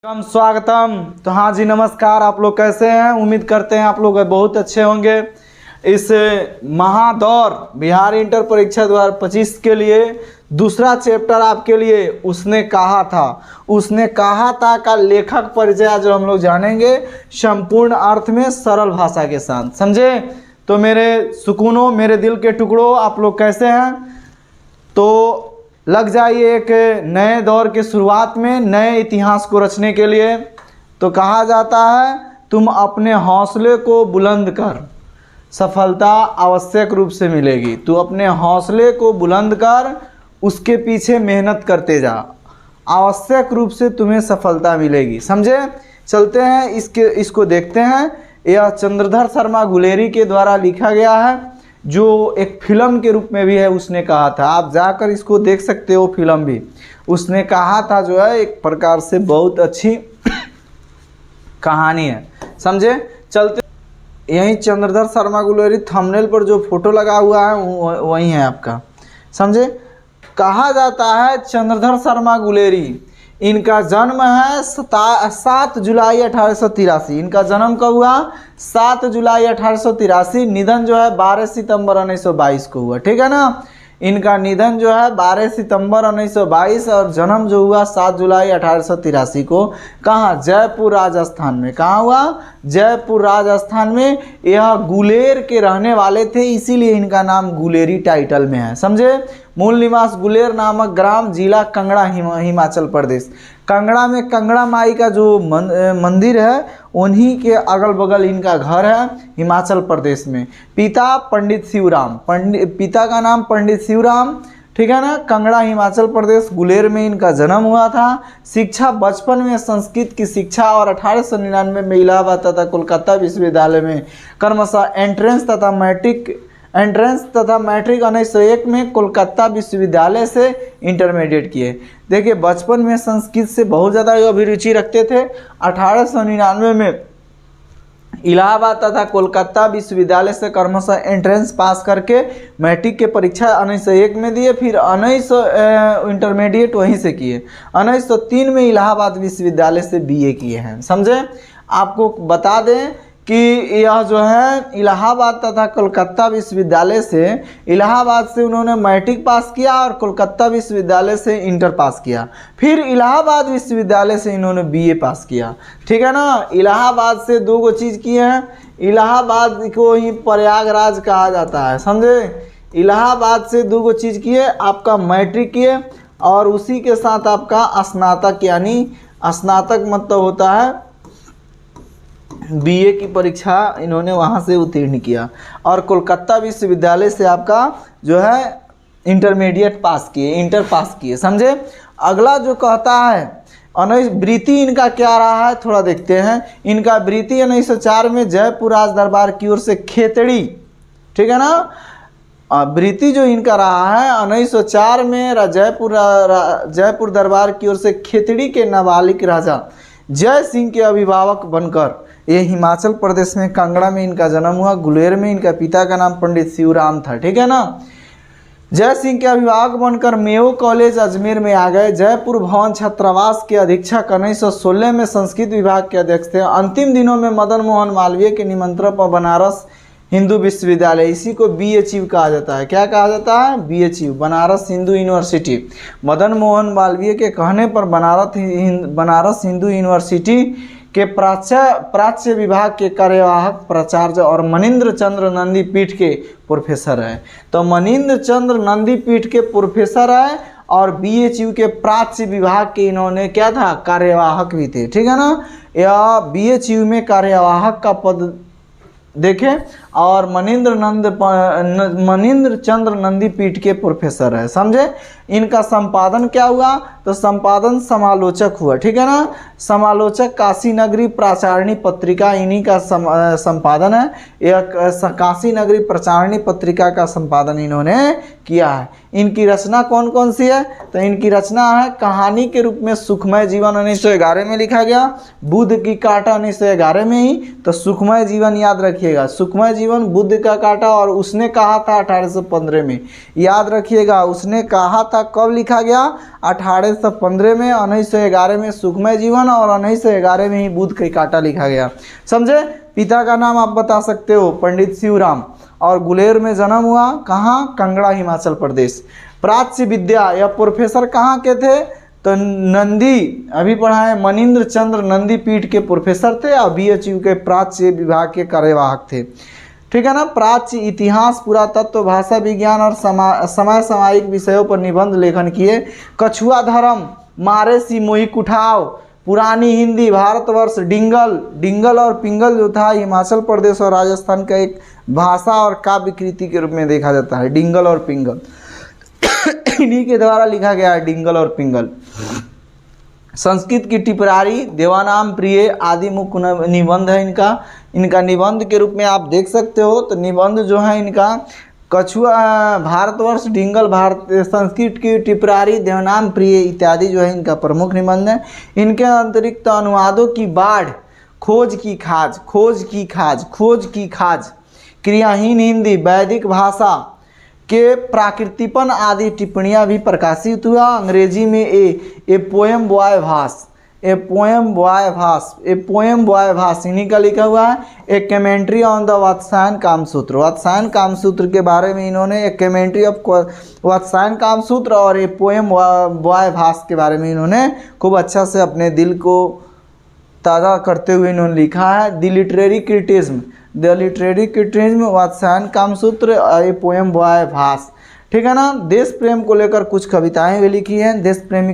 स्वागतम। तो हाँ जी, नमस्कार। आप लोग कैसे हैं? उम्मीद करते हैं आप लोग बहुत अच्छे होंगे। इस महादौर बिहार इंटर परीक्षा 2025 के लिए दूसरा चैप्टर आपके लिए उसने कहा था का लेखक परिचय आज हम लोग जानेंगे संपूर्ण अर्थ में सरल भाषा के साथ। समझे? तो मेरे सुकूनों, मेरे दिल के टुकड़ों, आप लोग कैसे हैं? तो लग जाइए एक नए दौर के शुरुआत में, नए इतिहास को रचने के लिए। तो कहा जाता है तुम अपने हौसले को बुलंद कर, सफलता आवश्यक रूप से मिलेगी। तू अपने हौसले को बुलंद कर, उसके पीछे मेहनत करते जा, आवश्यक रूप से तुम्हें सफलता मिलेगी। समझे? चलते हैं इसको देखते हैं। यह चंद्रधर शर्मा गुलेरी के द्वारा लिखा गया है, जो एक फिल्म के रूप में भी है। उसने कहा था, आप जाकर इसको देख सकते हो, फिल्म भी उसने कहा था, जो है एक प्रकार से बहुत अच्छी कहानी है। समझे? चलते यही चंद्रधर शर्मा गुलेरी थंबनेल पर जो फोटो लगा हुआ है वही है आपका। समझे? कहा जाता है चंद्रधर शर्मा गुलेरी, इनका जन्म है 7 जुलाई 1883। इनका जन्म कब हुआ? 7 जुलाई 1883। निधन जो है 12 सितंबर 1922 को हुआ। ठीक है ना? इनका निधन जो है 12 सितंबर 1922 और जन्म जो हुआ 7 जुलाई 1883 को। कहाँ? जयपुर राजस्थान में। कहाँ हुआ? जयपुर राजस्थान में। यह गुलेर के रहने वाले थे, इसीलिए इनका नाम गुलेरी टाइटल में है। समझे? मूल निवास गुलेर नामक ग्राम, जिला कांगड़ा, हिमाचल प्रदेश। कांगड़ा में कांगड़ा माई का जो मंदिर है, उन्हीं के अगल बगल इनका घर है, हिमाचल प्रदेश में। पिता पंडित शिवराम, पिता का नाम पंडित शिवराम। ठीक है ना? कांगड़ा, हिमाचल प्रदेश, गुलेर में इनका जन्म हुआ था। शिक्षा बचपन में संस्कृत की शिक्षा और 1899 में इलाहाबाद तथा कोलकाता विश्वविद्यालय में क्रमशः एंट्रेंस तथा मैट्रिक 1901 में कोलकाता विश्वविद्यालय से इंटरमीडिएट किए। देखिए, बचपन में संस्कृत से बहुत ज़्यादा अभिरुचि रखते थे। 1899 में इलाहाबाद तथा कोलकाता विश्वविद्यालय से क्रमशः एंट्रेंस पास करके मैट्रिक के परीक्षा 1901 में दिए, फिर 1900 इंटरमीडिएट वहीं से किए। 1903 में इलाहाबाद विश्वविद्यालय से बीए किए हैं। समझे? आपको बता दें कि यह जो है इलाहाबाद तथा कोलकाता विश्वविद्यालय से, इलाहाबाद से उन्होंने मैट्रिक पास किया और कोलकाता विश्वविद्यालय से इंटर पास किया। फिर इलाहाबाद विश्वविद्यालय से इन्होंने बीए पास किया। ठीक है ना? इलाहाबाद से दो गो चीज़ किए हैं। इलाहाबाद को ही प्रयागराज कहा जाता है। समझे? इलाहाबाद से दो गो चीज़ किए, आपका मैट्रिक किए और उसी के साथ आपका स्नातक, यानी स्नातक मतलब होता है बीए की परीक्षा इन्होंने वहाँ से उत्तीर्ण किया और कोलकाता विश्वविद्यालय से आपका जो है इंटरमीडिएट पास किए, इंटर पास किए। समझे? अगला जो कहता है वृत्ति इनका क्या रहा है, थोड़ा देखते हैं। इनका वृत्ति 1904 में जयपुर राज दरबार की ओर से खेतड़ी, ठीक है ना, वृत्ति जो इनका रहा है 1904 में जयपुर दरबार की ओर से खेतड़ी के नाबालिग राजा जय सिंह के अभिभावक बनकर, ये हिमाचल प्रदेश में कांगड़ा में इनका जन्म हुआ। गुलेर में इनका पिता का नाम पंडित शिवराम था। ठीक है ना? जय सिंह के अभिभावक बनकर मेयो कॉलेज अजमेर में आ गए। जयपुर भवन छात्रावास के अधीक्षक 1916 में संस्कृत विभाग के अध्यक्ष थे। अंतिम दिनों में मदन मोहन मालवीय के निमंत्रण पर बनारस हिंदू विश्वविद्यालय, इसी को BHU कहा जाता है। क्या कहा जाता है? BHU, Banaras Hindu University. मदन मोहन मालवीय के कहने पर बनारस हिंदू यूनिवर्सिटी के प्राच्य विभाग के कार्यवाहक प्राचार्य और मनीन्द्र चंद्र नंदी पीठ के प्रोफेसर है। तो मनीन्द्र चंद्र नंदी पीठ के प्रोफेसर है और BHU के प्राच्य विभाग के इन्होंने क्या था? कार्यवाहक भी थे। ठीक है ना? यह BHU में कार्यवाहक का पद देखें और मनीन्द्र चंद्र नंदी पीठ के प्रोफेसर है। समझे? इनका संपादन क्या हुआ? तो संपादन समालोचक हुआ। ठीक है ना? समालोचक काशी नगरी प्राचारणी पत्रिका इन्हीं का संपादन है। यह काशी नगरी प्राचारणी पत्रिका का संपादन इन्होंने किया है। इनकी रचना कौन कौन सी है? तो इनकी रचना है कहानी के रूप में सुखमय जीवन 1911 में लिखा गया, बुद्ध की काटा 1911 में ही। तो सुखमय जीवन याद रखिएगा, सुखमय जीवन, बुद्ध का काटा, और उसने कहा था 1815 में। याद रखिएगा, उसने कहा था कब लिखा गया? 1815 में। 1911 में सुखमय जीवन और 1911 में ही बुद्ध का काटा लिखा गया। समझे? पिता का नाम आप बता सकते हो, पंडित शिवराम, और गुलेर में जन्म हुआ, कहाँ? कांगड़ा, हिमाचल प्रदेश। प्राच्य विद्या, यह प्रोफेसर कहाँ के थे? तो नंदी, अभी पढ़ा है, मनीन्द्र चंद्र नंदी पीठ के प्रोफेसर थे और BHU के प्राच्य विभाग के कार्यवाहक थे। ठीक है ना। प्राच्य इतिहास, पुरातत्व, भाषा विज्ञान और समय सामयिक विषयों पर निबंध लेखन किए। कछुआ धर्म, मारे सी मोही कुठाव, पुरानी हिंदी, भारतवर्ष, डिंगल और पिंगल जो था हिमाचल प्रदेश और राजस्थान का एक भाषा और काव्य कृति के रूप में देखा जाता है, डिंगल और पिंगल। इन्हीं के द्वारा लिखा गया है डिंगल और पिंगल। संस्कृत की टिपरारी, देवानाम प्रिय आदि मुख्य निबंध है इनका निबंध के रूप में आप देख सकते हो। तो निबंध जो है इनका कछुआ, भारतवर्ष, डिंगल, संस्कृत की टिपरारी, देवानाम प्रिय इत्यादि जो है इनका प्रमुख निबंध है। इनके अतिरिक्त अनुवादों की बाढ़, खोज की खाज, क्रियाहीन हिंदी, वैदिक भाषा के प्राकृतिपन आदि टिप्पणियाँ भी प्रकाशित हुआ। अंग्रेजी में ए पोएम बॉय भास इन्हीं का लिखा हुआ है। एक commentary on the Vatsayan Kamasutra के बारे में इन्होंने एक कमेंट्री ऑफ वात्सायन कामसूत्र और ए पोएम बॉय भास के बारे में इन्होंने खूब अच्छा से अपने दिल को ताज़ा करते हुए इन्होंने लिखा है। The literary criticism, Vatsyayan Kamasutra, a poem by Bhasa. ठीक है ना। देश प्रेम को लेकर कुछ कविताएं भी लिखी हैं। देश प्रेम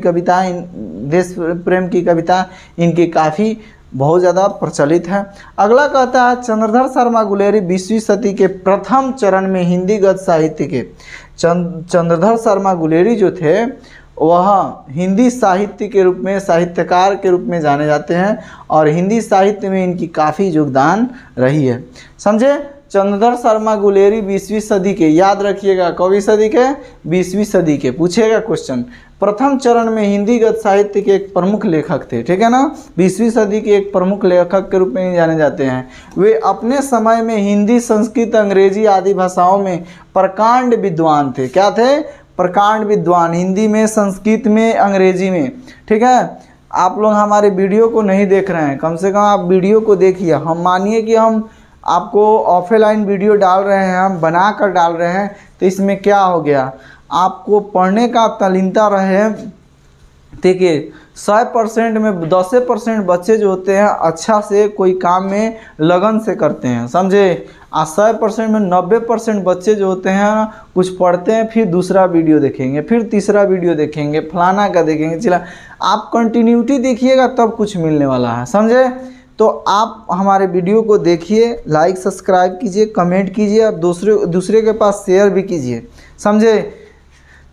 की कविता इनकी काफ़ी बहुत ज़्यादा प्रचलित है। अगला कहता है चंद्रधर शर्मा गुलेरी 20वीं सदी के प्रथम चरण में हिंदी गद्य साहित्य के चंद्रधर शर्मा गुलेरी जो थे वह हिंदी साहित्य के रूप में, साहित्यकार के रूप में जाने जाते हैं और हिंदी साहित्य में इनकी काफ़ी योगदान रही है। समझे? चंद्रधर शर्मा गुलेरी 20वीं सदी के, याद रखिएगा, कौवीं सदी के? 20वीं सदी के। पूछेगा क्वेश्चन। प्रथम चरण में हिंदी गद्य साहित्य के एक प्रमुख लेखक थे। ठीक है ना। 20वीं सदी के एक प्रमुख लेखक के रूप में जाने जाते हैं। वे अपने समय में हिंदी, संस्कृत, अंग्रेजी आदि भाषाओं में प्रकांड विद्वान थे। क्या थे? प्रकांड विद्वान, हिंदी में, संस्कृत में, अंग्रेजी में। ठीक है। आप लोग हमारे वीडियो को नहीं देख रहे हैं, कम से कम आप वीडियो को देखिए। हम मानिए कि हम आपको ऑफलाइन वीडियो डाल रहे हैं, हम बना कर डाल रहे हैं, तो इसमें क्या हो गया? आपको पढ़ने का तल्लीनता रहे। देखिए 100% में 10% बच्चे जो होते हैं अच्छा से कोई काम में लगन से करते हैं। समझे? 100% में 90% बच्चे जो होते हैं कुछ पढ़ते हैं, फिर दूसरा वीडियो देखेंगे, फिर तीसरा वीडियो देखेंगे, फलाना का देखेंगे, चला। आप कंटिन्यूटी देखिएगा तब कुछ मिलने वाला है। समझे? तो आप हमारे वीडियो को देखिए, लाइक सब्सक्राइब कीजिए, कमेंट कीजिए और दूसरे के पास शेयर भी कीजिए। समझे?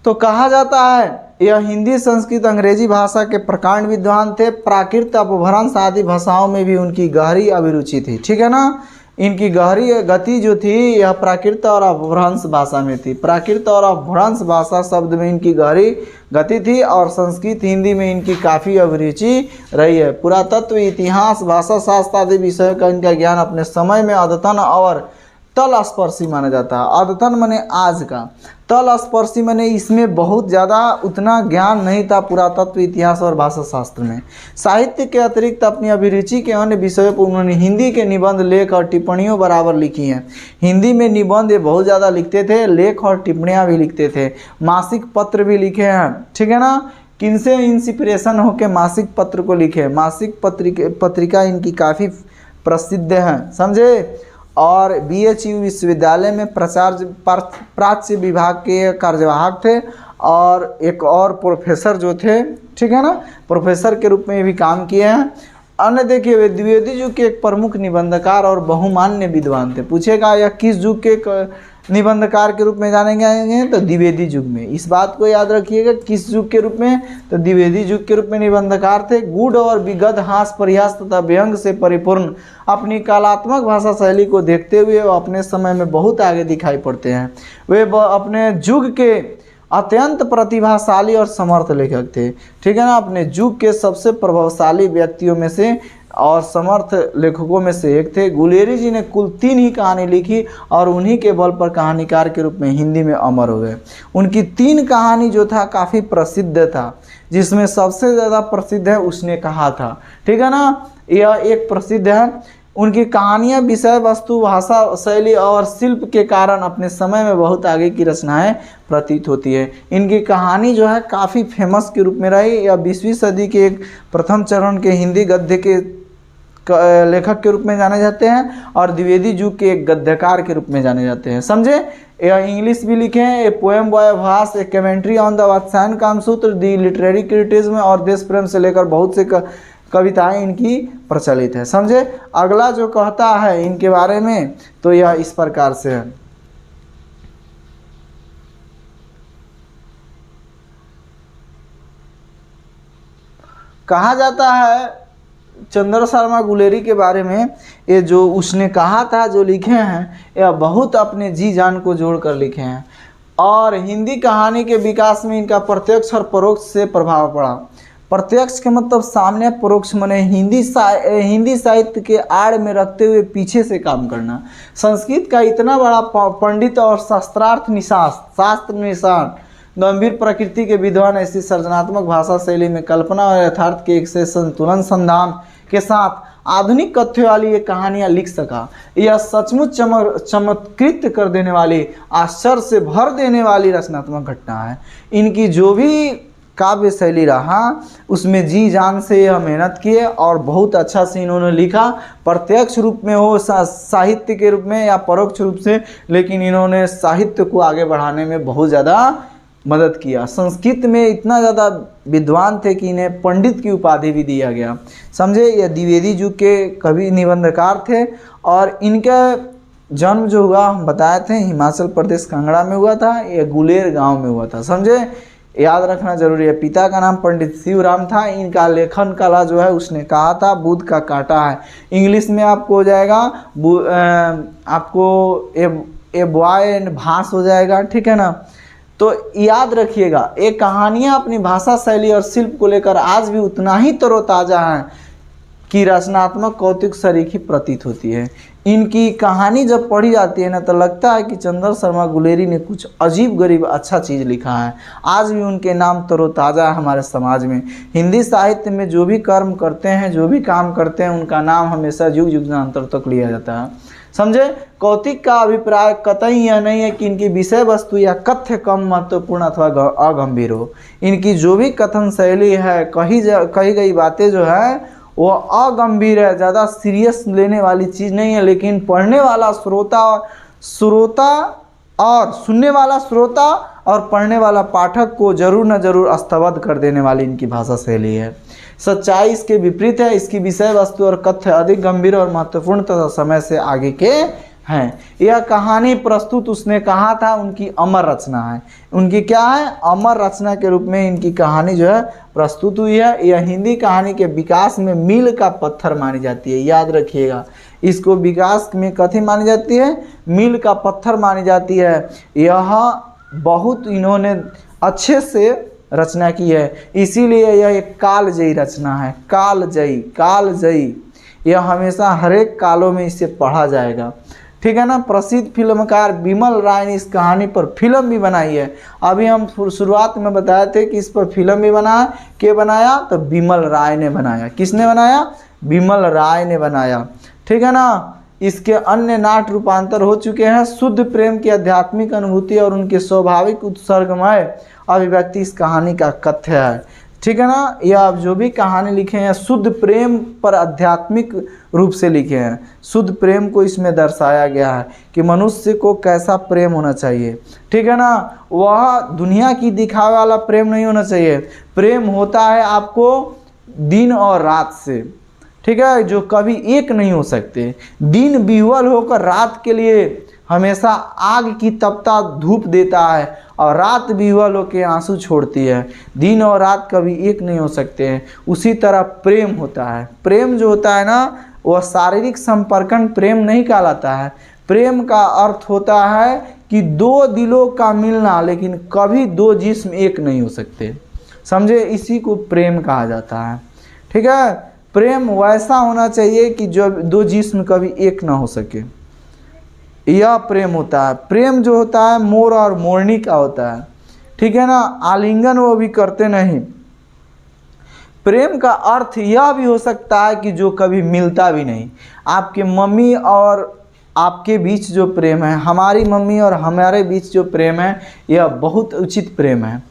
तो कहा जाता है यह हिंदी, संस्कृत, अंग्रेजी भाषा के प्रकांड विद्वान थे। प्राकृत, अपभ्रंश आदि भाषाओं में भी उनकी गहरी अभिरुचि थी। ठीक है ना। इनकी गहरी गति जो थी यह प्राकृत और अपभ्रंश भाषा में थी। प्राकृत और अपभ्रंश भाषा शब्द में इनकी गहरी गति थी और संस्कृत, हिंदी में इनकी काफ़ी अभिरुचि रही है। पुरातत्व, इतिहास, भाषा शास्त्र आदि विषयों का इनका ज्ञान अपने समय में अद्यतन और तलस्पर्शी माना जाता है। अद्यतन माने आज का, तलस्पर्शी माने इसमें बहुत ज़्यादा उतना ज्ञान नहीं था पुरातत्व, इतिहास और भाषा शास्त्र में। साहित्य के अतिरिक्त अपनी अभिरुचि के अन्य विषयों पर उन्होंने हिंदी के निबंध, लेख और टिप्पणियों बराबर लिखी हैं। हिंदी में निबंध ये बहुत ज़्यादा लिखते थे, लेख और टिप्पणियाँ भी लिखते थे, मासिक पत्र भी लिखे हैं। ठीक है ना। किनसे इंस्पिरेशन होकर मासिक पत्र को लिखे? मासिक पत्रिका इनकी काफ़ी प्रसिद्ध है। समझे? और BHU विश्वविद्यालय में प्राच्य विभाग के कार्यवाहक थे और एक और प्रोफेसर जो थे, ठीक है ना, प्रोफेसर के रूप में भी काम किए हैं। अन्य देखिए वे द्विवेदी युग के एक प्रमुख निबंधकार और बहुमान्य विद्वान थे। पूछेगा यह किस युग के निबंधकार के रूप में जाने गए? तो द्विवेदी युग में। इस बात को याद रखिएगा, किस युग के रूप में? तो द्विवेदी युग के रूप में निबंधकार थे। गूढ़ और विगत, हास, परिहास तथा व्यंग से परिपूर्ण अपनी कलात्मक भाषा शैली को देखते हुए वो अपने समय में बहुत आगे दिखाई पड़ते हैं। वे अपने युग के अत्यंत प्रतिभाशाली और समर्थ लेखक थे। ठीक है ना। अपने युग के सबसे प्रभावशाली व्यक्तियों में से और समर्थ लेखकों में से एक थे। गुलेरी जी ने कुल 3 ही कहानी लिखी और उन्हीं के बल पर कहानीकार के रूप में हिंदी में अमर हो गए। उनकी 3 कहानी जो था काफ़ी प्रसिद्ध था, जिसमें सबसे ज़्यादा प्रसिद्ध है उसने कहा था, ठीक है ना, यह एक प्रसिद्ध है। उनकी कहानियाँ विषय वस्तु भाषा शैली और शिल्प के कारण अपने समय में बहुत आगे की रचनाएं प्रतीत होती है। इनकी कहानी जो है काफ़ी फेमस के रूप में रही। यह 20वीं सदी के एक प्रथम चरण के हिंदी गद्य के लेखक के रूप में जाने जाते हैं और द्विवेदी युग के एक गद्यकार के रूप में जाने जाते हैं, समझे। यह इंग्लिश भी लिखे हैं, a poem by Bhasa, a commentary on the Vatsyayana Kamasutra, the literary criticism और देश प्रेम से लेकर बहुत से कविताएं इनकी प्रचलित है, समझे। अगला जो कहता है इनके बारे में तो यह इस प्रकार से है। कहा जाता है चंद्र शर्मा गुलेरी के बारे में, ये जो उसने कहा था जो लिखे हैं यह बहुत अपने जी जान को जोड़ कर लिखे हैं और हिंदी कहानी के विकास में इनका प्रत्यक्ष और परोक्ष से प्रभाव पड़ा। प्रत्यक्ष के मतलब सामने, परोक्ष माने हिंदी साहित्य के आड़ में रखते हुए पीछे से काम करना। संस्कृत का इतना बड़ा पंडित और शास्त्र निशान गंभीर प्रकृति के विद्वान ऐसी सृजनात्मक भाषा शैली में कल्पना और यथार्थ के एक से संतुलन संधान के साथ आधुनिक कथ्य वाली ये कहानियाँ लिख सका। यह सचमुच चमत्कृत कर देने वाली, आश्चर्य से भर देने वाली रचनात्मक घटना है। इनकी जो भी काव्य शैली रहा उसमें जी जान से यह मेहनत किए और बहुत अच्छा से इन्होंने लिखा, प्रत्यक्ष रूप में हो साहित्य के रूप में या परोक्ष रूप से, लेकिन इन्होंने साहित्य को आगे बढ़ाने में बहुत ज़्यादा मदद किया। संस्कृत में इतना ज़्यादा विद्वान थे कि इन्हें पंडित की उपाधि भी दिया गया, समझे। यह द्विवेदी युग के कवि निबंधकार थे और इनका जन्म जो हुआ हम बताए थे हिमाचल प्रदेश कांगड़ा में हुआ था, यह गुलेर गांव में हुआ था, समझे। याद रखना जरूरी है। पिता का नाम पंडित शिवराम था। इनका लेखन कला जो है उसने कहा था बुध का कांटा है। इंग्लिश में आपको हो जाएगा आपको ए बॉय एंड भास हो जाएगा, ठीक है ना। तो याद रखिएगा ये कहानियाँ अपनी भाषा शैली और शिल्प को लेकर आज भी उतना ही तरोताज़ा हैं कि रचनात्मक कौतुक सरीखी प्रतीत होती है। इनकी कहानी जब पढ़ी जाती है ना तो लगता है कि चंद्र शर्मा गुलेरी ने कुछ अजीब गरीब अच्छा चीज़ लिखा है। आज भी उनके नाम तरोताज़ा है हमारे समाज में। हिंदी साहित्य में जो भी कर्म करते हैं, जो भी काम करते हैं, उनका नाम हमेशा युग युगांतर तक लिया जाता है, समझे। कौतिक का अभिप्राय कतई यह नहीं है कि इनकी विषय वस्तु या कथ्य कम महत्वपूर्ण अथवा अगंभीर हो। इनकी जो भी कथन शैली है, कही गई बातें जो है वो अगंभीर है, ज़्यादा सीरियस लेने वाली चीज़ नहीं है, लेकिन पढ़ने वाला श्रोता और सुनने वाला श्रोता और पढ़ने वाला पाठक को जरूर न जरूर स्तब्ध कर देने वाली इनकी भाषा शैली है। सच्चाई इसके विपरीत है। इसकी विषय वस्तु और कथ्य अधिक गंभीर और महत्वपूर्ण तथा समय से आगे के हैं। यह कहानी प्रस्तुत उसने कहा था उनकी अमर रचना है। उनकी क्या है? अमर रचना के रूप में इनकी कहानी जो है प्रस्तुत हुई है। यह हिंदी कहानी के विकास में मील का पत्थर मानी जाती है। याद रखिएगा, इसको विकास में कथी मानी जाती है? मील का पत्थर मानी जाती है। यह बहुत इन्होंने अच्छे से रचना की है, इसीलिए यह एक कालजयी रचना है। कालजयी यह हमेशा हर एक कालों में इसे पढ़ा जाएगा, ठीक है ना। प्रसिद्ध फिल्मकार बिमल राय ने इस कहानी पर फिल्म भी बनाई है। अभी हम शुरुआत में बताए थे कि इस पर फिल्म भी बना है। के बनाया? तो बिमल राय ने बनाया। किसने बनाया? बिमल राय ने बनाया, ठीक है ना। इसके अन्य नाट्य रूपांतर हो चुके हैं। शुद्ध प्रेम की आध्यात्मिक अनुभूति और उनके स्वाभाविक उत्सर्गमय अभिव्यक्ति इस कहानी का कथ्य है, ठीक है ना। यह आप जो भी कहानी लिखे हैं शुद्ध प्रेम पर आध्यात्मिक रूप से लिखे हैं। शुद्ध प्रेम को इसमें दर्शाया गया है कि मनुष्य को कैसा प्रेम होना चाहिए, ठीक है ना। वह दुनिया की दिखावे वाला प्रेम नहीं होना चाहिए। प्रेम होता है आपको दिन और रात से, ठीक है, जो कभी एक नहीं हो सकते। दिन विह्वल होकर रात के लिए हमेशा आग की तपता धूप देता है और रात विह्वल होकर आंसू छोड़ती है। दिन और रात कभी एक नहीं हो सकते हैं। उसी तरह प्रेम होता है। प्रेम जो होता है ना वह शारीरिक संपर्कन प्रेम नहीं कहलाता है। प्रेम का अर्थ होता है कि दो दिलों का मिलना, लेकिन कभी दो जिस्म एक नहीं हो सकते, समझे। इसी को प्रेम कहा जाता है, ठीक है। प्रेम वैसा होना चाहिए कि जो दो जिस्म कभी एक ना हो सके, यह प्रेम होता है। प्रेम जो होता है मोर और मोरनी का होता है, ठीक है ना। आलिंगन वो भी करते नहीं। प्रेम का अर्थ यह भी हो सकता है कि जो कभी मिलता भी नहीं। आपके मम्मी और आपके बीच जो प्रेम है, हमारी मम्मी और हमारे बीच जो प्रेम है, यह बहुत उचित प्रेम है।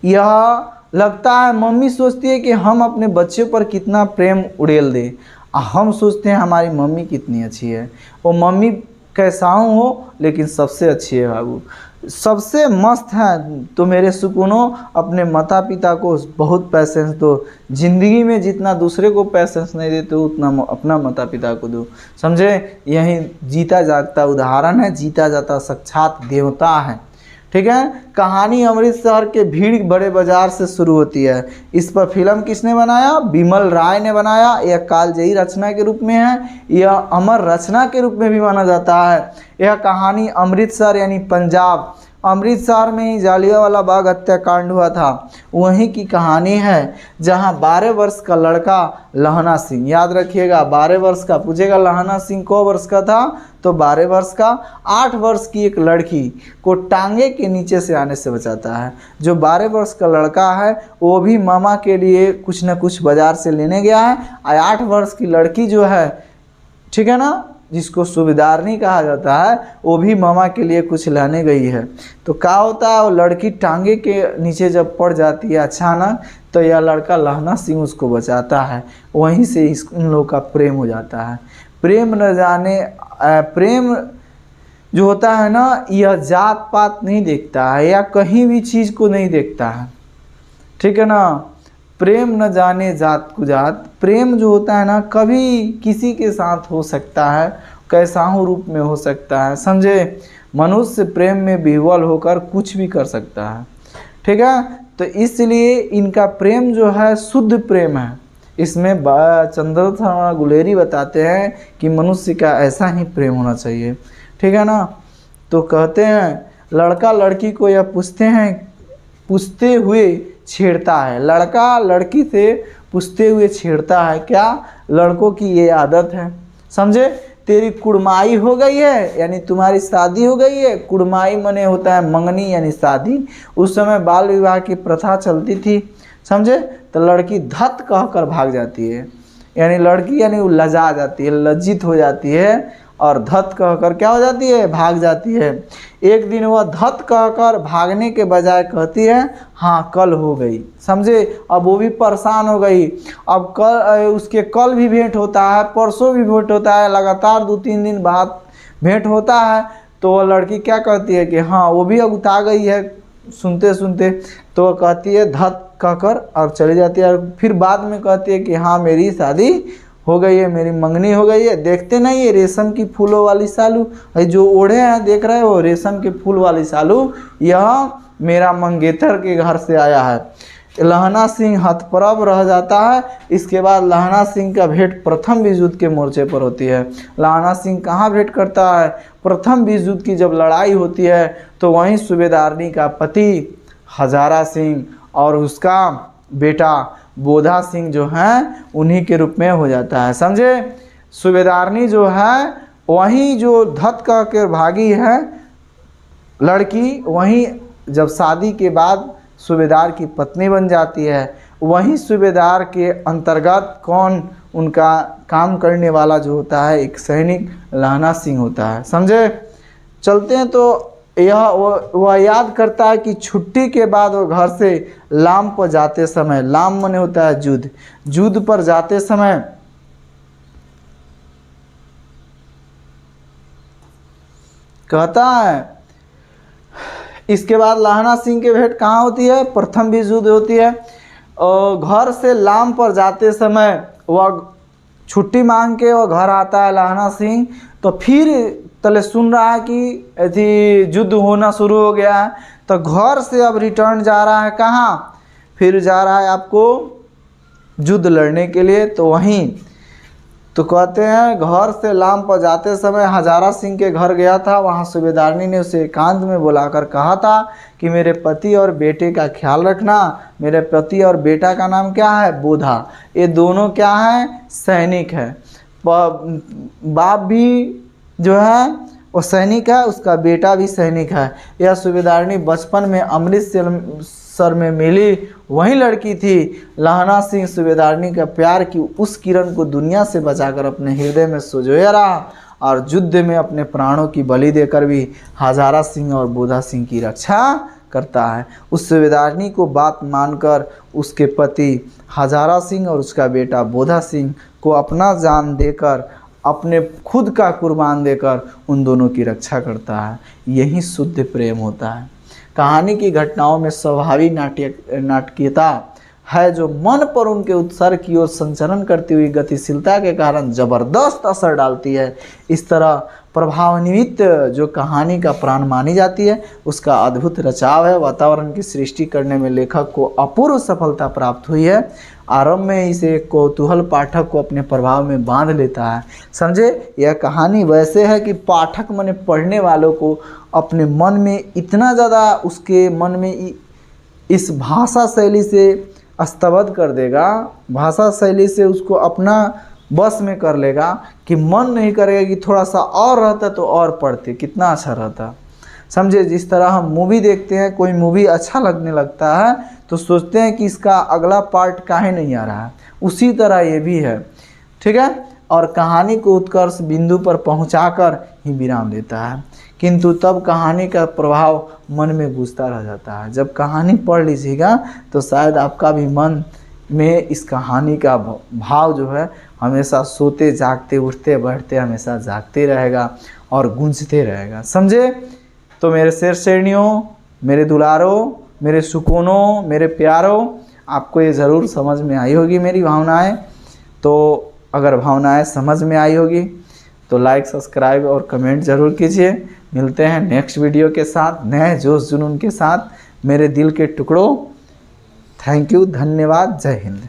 यह लगता है मम्मी सोचती है कि हम अपने बच्चे पर कितना प्रेम उड़ेल दें, हम सोचते हैं हमारी मम्मी कितनी अच्छी है। वो मम्मी कैसा हो लेकिन सबसे अच्छी है बाबू, सबसे मस्त है। तो मेरे सुकूनों, अपने माता पिता को बहुत पैसेंस दो। ज़िंदगी में जितना दूसरे को पैसेंस नहीं देते उतना अपना माता पिता को दो, समझे। यही जीता जागता उदाहरण है, जीता जाता साक्षात देवता है, ठीक है। कहानी अमृतसर के भीड़ बड़े बाजार से शुरू होती है। इस पर फिल्म किसने बनाया? बिमल राय ने बनाया। यह कालजयी रचना के रूप में है, यह अमर रचना के रूप में भी माना जाता है। यह कहानी अमृतसर यानी पंजाब, अमृतसर में ही जालियांवाला बाग हत्याकांड हुआ था, वहीं की कहानी है, जहां 12 वर्ष का लड़का लहना सिंह, याद रखिएगा 12 वर्ष का, पूछेगा लहना सिंह को वर्ष का था, तो 12 वर्ष का, 8 वर्ष की एक लड़की को टांगे के नीचे से आने से बचाता है। जो 12 वर्ष का लड़का है वो भी मामा के लिए कुछ न कुछ बाजार से लेने गया है, और 8 वर्ष की लड़की जो है, ठीक है ना, जिसको सूबेदारनी कहा जाता है, वो भी मामा के लिए कुछ लाने गई है। तो क्या होता है, वो लड़की टांगे के नीचे जब पड़ जाती है अचानक, तो यह लड़का लहना सिंह उसको बचाता है। वहीं से इन लोगों का प्रेम हो जाता है। प्रेम न जाने, प्रेम जो होता है ना, यह जात पात नहीं देखता है या कहीं भी चीज़ को नहीं देखता है, ठीक है ना। प्रेम न जाने जात को जात। प्रेम जो होता है ना, कभी किसी के साथ हो सकता है, कैसा हो रूप में हो सकता है, समझे। मनुष्य प्रेम में विह्वल होकर कुछ भी कर सकता है, ठीक है। तो इसलिए इनका प्रेम जो है शुद्ध प्रेम है। इसमें चंद्रशेखर गुलेरी बताते हैं कि मनुष्य का ऐसा ही प्रेम होना चाहिए, ठीक है ना। तो कहते हैं लड़का लड़की को यह पूछते हुए छेड़ता है, लड़का लड़की से पूछते हुए छेड़ता है। क्या? लड़कों की ये आदत है, समझे। तेरी कुड़माई हो गई है यानी तुम्हारी शादी हो गई है। कुड़माई मने होता है मंगनी यानी शादी। उस समय बाल विवाह की प्रथा चलती थी, समझे। तो लड़की धत कहकर भाग जाती है, यानी लड़की यानी वो लजा जाती है, लज्जित हो जाती है, और धत कहकर क्या हो जाती है? भाग जाती है। एक दिन वह धत कहकर भागने के बजाय कहती है हाँ कल हो गई, समझे। अब वो भी परेशान हो गई। अब कल उसके कल भी भेंट होता है, परसों भी भेंट होता है, लगातार 2-3 दिन बाद भेंट होता है। तो वह लड़की क्या कहती है कि हाँ, वो भी अब उता गई है सुनते सुनते। तो वह कहती है धत कहकर और चली जाती है। और फिर बाद में कहती है कि हाँ मेरी शादी हो गई है, मेरी मंगनी हो गई है। देखते नहीं ये रेशम की फूलों वाली सालू, जो ओढ़े हैं देख रहे हो रेशम के फूल वाली सालू, यह मेरा मंगेतर के घर से आया है। लहना सिंह हतप्रभ रह जाता है। इसके बाद लहना सिंह का भेंट प्रथम विश्व युद्ध के मोर्चे पर होती है। लहना सिंह कहाँ भेंट करता है? प्रथम विश्व युद्ध की जब लड़ाई होती है तो वहीं सूबेदारनी का पति हजारा सिंह और उसका बेटा बोधा सिंह जो हैं उन्हीं के रूप में हो जाता है, समझे। सूबेदारनी जो है वहीं जो धत कह के भागी है लड़की, वहीं जब शादी के बाद सूबेदार की पत्नी बन जाती है। वहीं सूबेदार के अंतर्गत कौन उनका काम करने वाला जो होता है एक सैनिक लहना सिंह होता है, समझे। चलते हैं तो यह वह याद करता है कि छुट्टी के बाद वो घर से लाम पर जाते समय, लाम माने होता है युद्ध, युद्ध पर जाते समय कहता है। इसके बाद लहना सिंह के भेंट कहाँ होती है? प्रथम विश्व युद्ध होती है। और घर से लाम पर जाते समय वह छुट्टी मांग के वह घर आता है लहना सिंह। तो फिर तले सुन रहा है कि ऐसी युद्ध होना शुरू हो गया है। तो घर से अब रिटर्न जा रहा है कहाँ? फिर जा रहा है आपको युद्ध लड़ने के लिए। तो वहीं तो कहते हैं घर से लाम पर जाते समय हजारा सिंह के घर गया था। वहाँ सूबेदारनी ने उसे एकांत में बुलाकर कहा था कि मेरे पति और बेटे का ख्याल रखना। मेरे पति और बेटा का नाम क्या है? बोधा। ये दोनों क्या हैं? सैनिक है। बाप भी जो है वो सैनिक है, उसका बेटा भी सैनिक है। यह सूबेदारनी बचपन में अमृतसर में मिली वही लड़की थी। लहना सिंह सूबेदारनी का प्यार की उस किरण को दुनिया से बचाकर अपने हृदय में संजोया रहा और युद्ध में अपने प्राणों की बलि देकर भी हजारा सिंह और बोधा सिंह की रक्षा करता है। उस सूबेदारनी को बात मानकर उसके पति हजारा सिंह और उसका बेटा बोधा सिंह को अपना जान देकर, अपने खुद का कुर्बान देकर उन दोनों की रक्षा करता है। यही शुद्ध प्रेम होता है। कहानी की घटनाओं में स्वाभाविक नाटकीयता है जो मन पर उनके उत्सर्ग की ओर संचरण करती हुई गतिशीलता के कारण जबरदस्त असर डालती है। इस तरह प्रभावान्वित जो कहानी का प्राण मानी जाती है, उसका अद्भुत रचाव है। वातावरण की सृष्टि करने में लेखक को अपूर्व सफलता प्राप्त हुई है। आरंभ में इसे कौतूहल पाठक को अपने प्रभाव में बांध लेता है। समझे, यह कहानी वैसे है कि पाठक माने पढ़ने वालों को अपने मन में इतना ज़्यादा उसके मन में इस भाषा शैली से स्तब्ध कर देगा, भाषा शैली से उसको अपना बस में कर लेगा कि मन नहीं करेगा कि थोड़ा सा और रहता तो और पढ़ते, कितना अच्छा रहता। समझे, जिस तरह हम मूवी देखते हैं, कोई मूवी अच्छा लगने लगता है तो सोचते हैं कि इसका अगला पार्ट काहे नहीं आ रहा है, उसी तरह ये भी है। ठीक है, और कहानी को उत्कर्ष बिंदु पर पहुंचाकर ही विराम देता है, किंतु तब कहानी का प्रभाव मन में गूंजता रह जाता है। जब कहानी पढ़ लीजिएगा तो शायद आपका भी मन में इस कहानी का भाव जो है हमेशा सोते जागते उठते बैठते हमेशा जागते रहेगा और गूंजते रहेगा। समझे, तो मेरे शेर शेरनियों, मेरे दुलारों, मेरे सुकूनों, मेरे प्यारों, आपको ये ज़रूर समझ में आई होगी मेरी भावनाएं। तो अगर भावनाएं समझ में आई होगी तो लाइक, सब्सक्राइब और कमेंट ज़रूर कीजिए। मिलते हैं नेक्स्ट वीडियो के साथ, नए जोश जुनून के साथ। मेरे दिल के टुकड़ों, थैंक यू, धन्यवाद, जय हिंद।